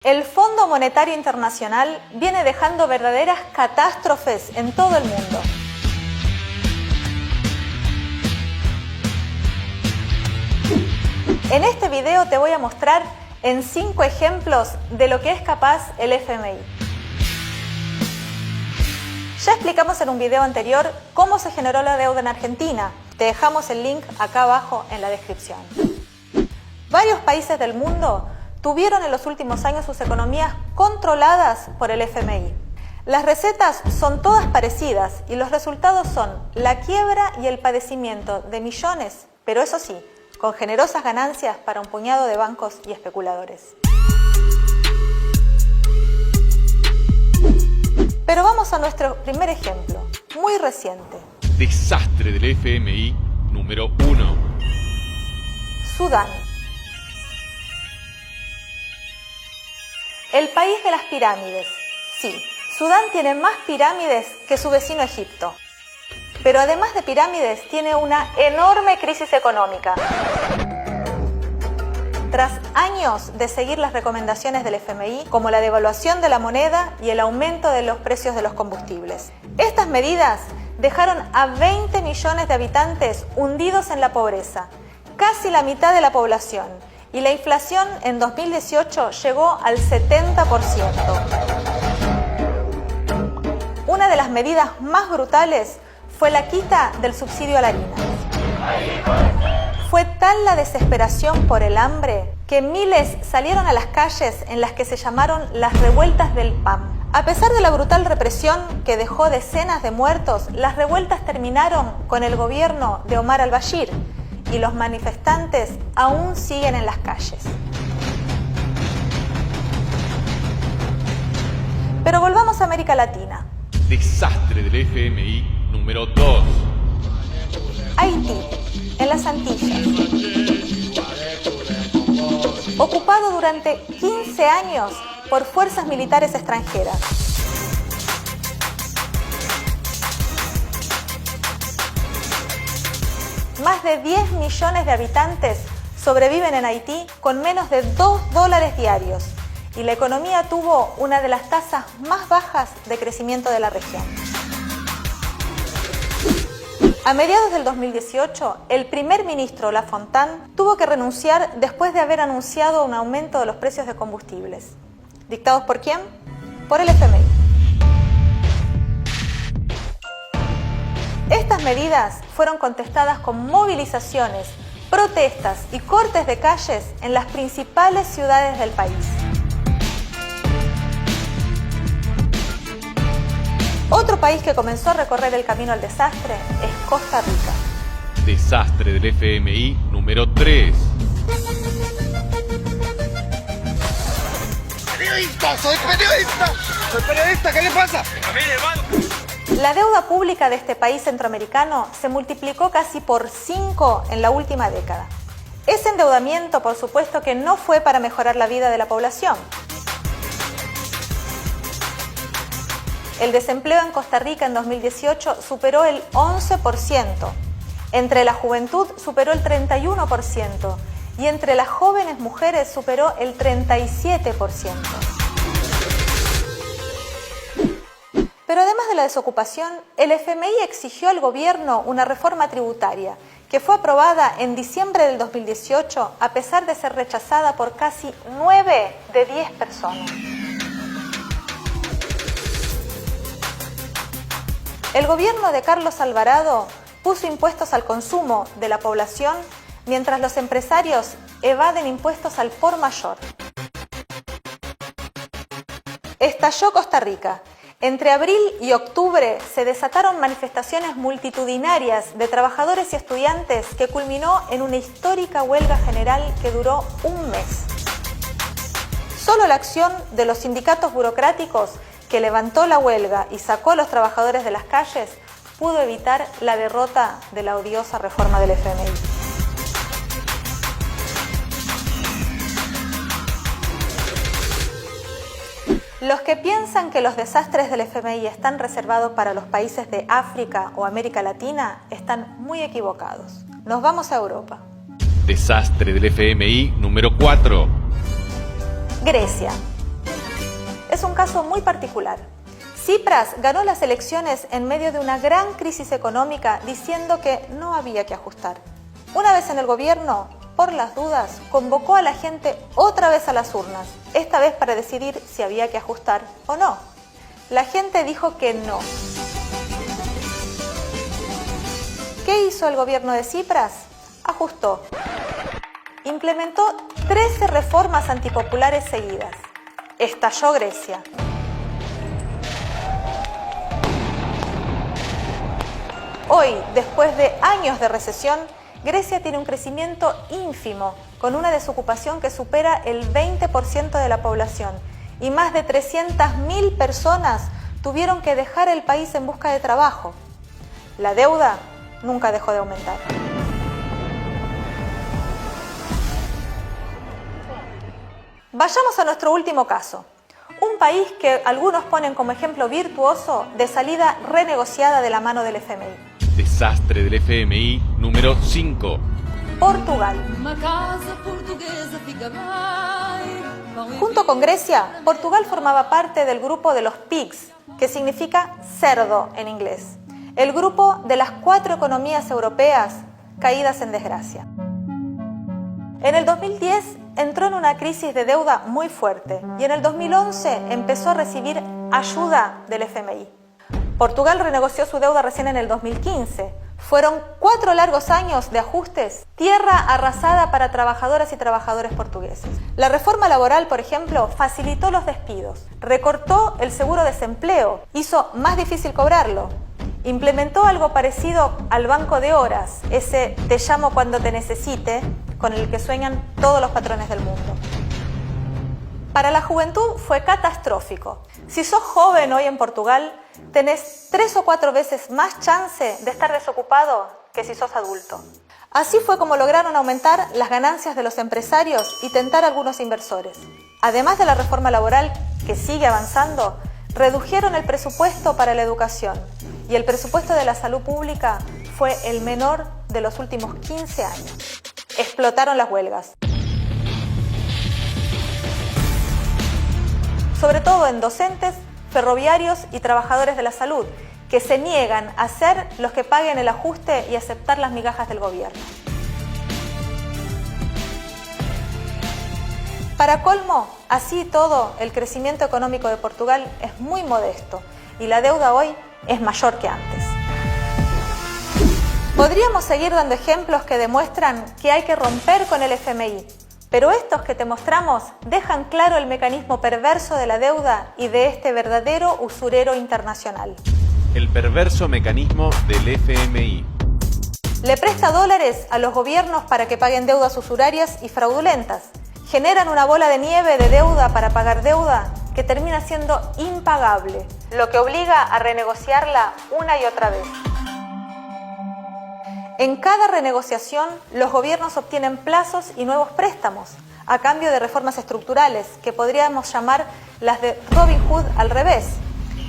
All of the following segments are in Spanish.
El Fondo Monetario Internacional viene dejando verdaderas catástrofes en todo el mundo. En este video te voy a mostrar en 5 ejemplos de lo que es capaz el FMI. Ya explicamos en un video anterior cómo se generó la deuda en Argentina. Te dejamos el link acá abajo en la descripción. Varios países del mundo tuvieron en los últimos años sus economías controladas por el FMI. Las recetas son todas parecidas y los resultados son la quiebra y el padecimiento de millones, pero eso sí, con generosas ganancias para un puñado de bancos y especuladores. Pero vamos a nuestro primer ejemplo, muy reciente. Desastre del FMI número 1. Sudán. El país de las pirámides. Sí, Sudán tiene más pirámides que su vecino Egipto. Pero además de pirámides, tiene una enorme crisis económica. Tras años de seguir las recomendaciones del FMI, como la devaluación de la moneda y el aumento de los precios de los combustibles. Estas medidas dejaron a 20 millones de habitantes hundidos en la pobreza, casi la mitad de la población. Y la inflación en 2018 llegó al 70%. Una de las medidas más brutales fue la quita del subsidio a la harina. Fue tal la desesperación por el hambre que miles salieron a las calles en las que se llamaron las revueltas del pan. A pesar de la brutal represión que dejó decenas de muertos, las revueltas terminaron con el gobierno de Omar al-Bashir, y los manifestantes aún siguen en las calles. Pero volvamos a América Latina. Desastre del FMI número 2. Haití, en las Antillas. Ocupado durante 15 años por fuerzas militares extranjeras. Más de 10 millones de habitantes sobreviven en Haití con menos de $2 diarios y la economía tuvo una de las tasas más bajas de crecimiento de la región. A mediados del 2018, el primer ministro Lafontaine tuvo que renunciar después de haber anunciado un aumento de los precios de combustibles. ¿Dictados por quién? Por el FMI. Estas medidas fueron contestadas con movilizaciones, protestas y cortes de calles en las principales ciudades del país. Otro país que comenzó a recorrer el camino al desastre es Costa Rica. Desastre del FMI número 3. ¡Periodista! ¡Soy periodista! ¡Soy periodista! ¿Qué le pasa? La deuda pública de este país centroamericano se multiplicó casi por 5 en la última década. Ese endeudamiento, por supuesto, que no fue para mejorar la vida de la población. El desempleo en Costa Rica en 2018 superó el 11%. Entre la juventud superó el 31% y entre las jóvenes mujeres superó el 37%. Pero además de la desocupación, el FMI exigió al gobierno una reforma tributaria que fue aprobada en diciembre del 2018 a pesar de ser rechazada por casi 9 de 10 personas. El gobierno de Carlos Alvarado puso impuestos al consumo de la población mientras los empresarios evaden impuestos al por mayor. Estalló Costa Rica. Entre abril y octubre se desataron manifestaciones multitudinarias de trabajadores y estudiantes que culminó en una histórica huelga general que duró un mes. Solo la acción de los sindicatos burocráticos que levantó la huelga y sacó a los trabajadores de las calles pudo evitar la derrota de la odiosa reforma del FMI. Los que piensan que los desastres del FMI están reservados para los países de África o América Latina están muy equivocados. Nos vamos a Europa. Desastre del FMI número 4. Grecia. es un caso muy particular. Tsipras ganó las elecciones en medio de una gran crisis económica diciendo que no había que ajustar. Una vez en el gobierno, por las dudas, convocó a la gente otra vez a las urnas, esta vez para decidir si había que ajustar o no. La gente dijo que no. ¿Qué hizo el gobierno de Tsipras? Ajustó. Implementó 13 reformas antipopulares seguidas. Estalló Grecia. Hoy, después de años de recesión, Grecia tiene un crecimiento ínfimo, con una desocupación que supera el 20% de la población, y más de 300.000 personas tuvieron que dejar el país en busca de trabajo. La deuda nunca dejó de aumentar. Vayamos a nuestro último caso. Un país que algunos ponen como ejemplo virtuoso de salida renegociada de la mano del FMI. Desastre del FMI número 5. Portugal. Junto con Grecia, Portugal formaba parte del grupo de los PIGS, que significa cerdo en inglés. El grupo de las 4 economías europeas caídas en desgracia. En el 2010 entró en una crisis de deuda muy fuerte y en el 2011 empezó a recibir ayuda del FMI. Portugal renegoció su deuda recién en el 2015. Fueron 4 largos años de ajustes, tierra arrasada para trabajadoras y trabajadores portugueses. La reforma laboral, por ejemplo, facilitó los despidos, recortó el seguro desempleo, hizo más difícil cobrarlo, implementó algo parecido al banco de horas, ese te llamo cuando te necesite, con el que sueñan todos los patrones del mundo. Para la juventud fue catastrófico. Si sos joven hoy en Portugal, tenés 3 o 4 veces más chance de estar desocupado que si sos adulto. Así fue como lograron aumentar las ganancias de los empresarios y tentar a algunos inversores. Además de la reforma laboral, que sigue avanzando, redujeron el presupuesto para la educación y el presupuesto de la salud pública fue el menor de los últimos 15 años. Explotaron las huelgas. Sobre todo en docentes, ferroviarios y trabajadores de la salud, que se niegan a ser los que paguen el ajuste y aceptar las migajas del gobierno. Para colmo, así y todo, el crecimiento económico de Portugal es muy modesto y la deuda hoy es mayor que antes. Podríamos seguir dando ejemplos que demuestran que hay que romper con el FMI, pero estos que te mostramos dejan claro el mecanismo perverso de la deuda y de este verdadero usurero internacional. El perverso mecanismo del FMI. Le presta dólares a los gobiernos para que paguen deudas usurarias y fraudulentas. Generan una bola de nieve de deuda para pagar deuda que termina siendo impagable, lo que obliga a renegociarla una y otra vez. En cada renegociación, los gobiernos obtienen plazos y nuevos préstamos, a cambio de reformas estructurales, que podríamos llamar las de Robin Hood al revés,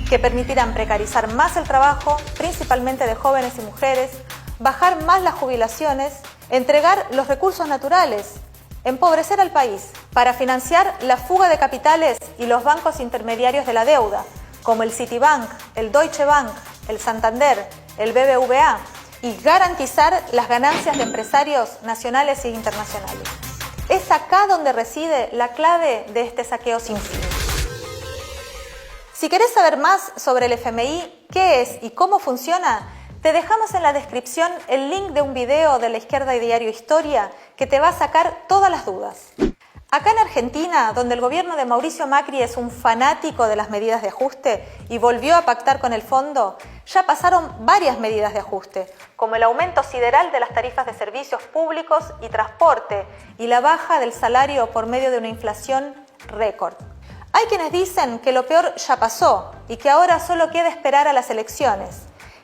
que permitirán precarizar más el trabajo, principalmente de jóvenes y mujeres, bajar más las jubilaciones, entregar los recursos naturales, empobrecer al país, para financiar la fuga de capitales y los bancos intermediarios de la deuda, como el Citibank, el Deutsche Bank, el Santander, el BBVA, y garantizar las ganancias de empresarios nacionales e internacionales. Es acá donde reside la clave de este saqueo sin fin. Si querés saber más sobre el FMI, qué es y cómo funciona, te dejamos en la descripción el link de un video de La Izquierda y Diario Historia que te va a sacar todas las dudas. Acá en Argentina, donde el gobierno de Mauricio Macri es un fanático de las medidas de ajuste y volvió a pactar con el fondo, ya pasaron varias medidas de ajuste, como el aumento sideral de las tarifas de servicios públicos y transporte y la baja del salario por medio de una inflación récord. Hay quienes dicen que lo peor ya pasó y que ahora solo queda esperar a las elecciones,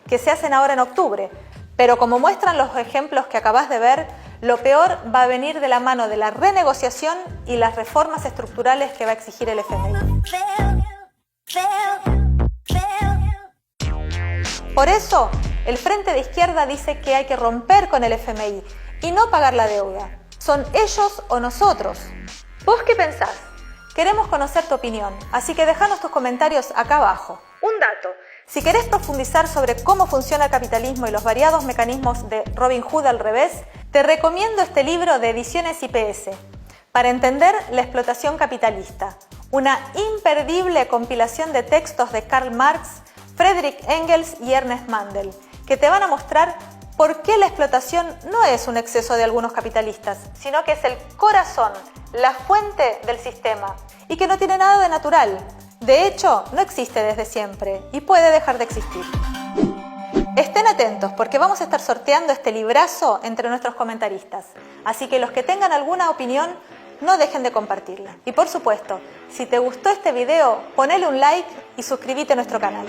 que se hacen ahora en octubre, pero como muestran los ejemplos que acabás de ver, lo peor va a venir de la mano de la renegociación y las reformas estructurales que va a exigir el FMI. Por eso, el Frente de Izquierda dice que hay que romper con el FMI y no pagar la deuda. Son ellos o nosotros. ¿Vos qué pensás? Queremos conocer tu opinión, así que déjanos tus comentarios acá abajo. Un dato: si querés profundizar sobre cómo funciona el capitalismo y los variados mecanismos de Robin Hood al revés, te recomiendo este libro de Ediciones IPS, Para entender la explotación capitalista, una imperdible compilación de textos de Karl Marx, Friedrich Engels y Ernest Mandel, que te van a mostrar por qué la explotación no es un exceso de algunos capitalistas, sino que es el corazón, la fuente del sistema, y que no tiene nada de natural. De hecho, no existe desde siempre y puede dejar de existir. Estén atentos porque vamos a estar sorteando este librazo entre nuestros comentaristas, así que los que tengan alguna opinión, no dejen de compartirla. Y por supuesto, si te gustó este video, ponele un like y suscríbete a nuestro canal.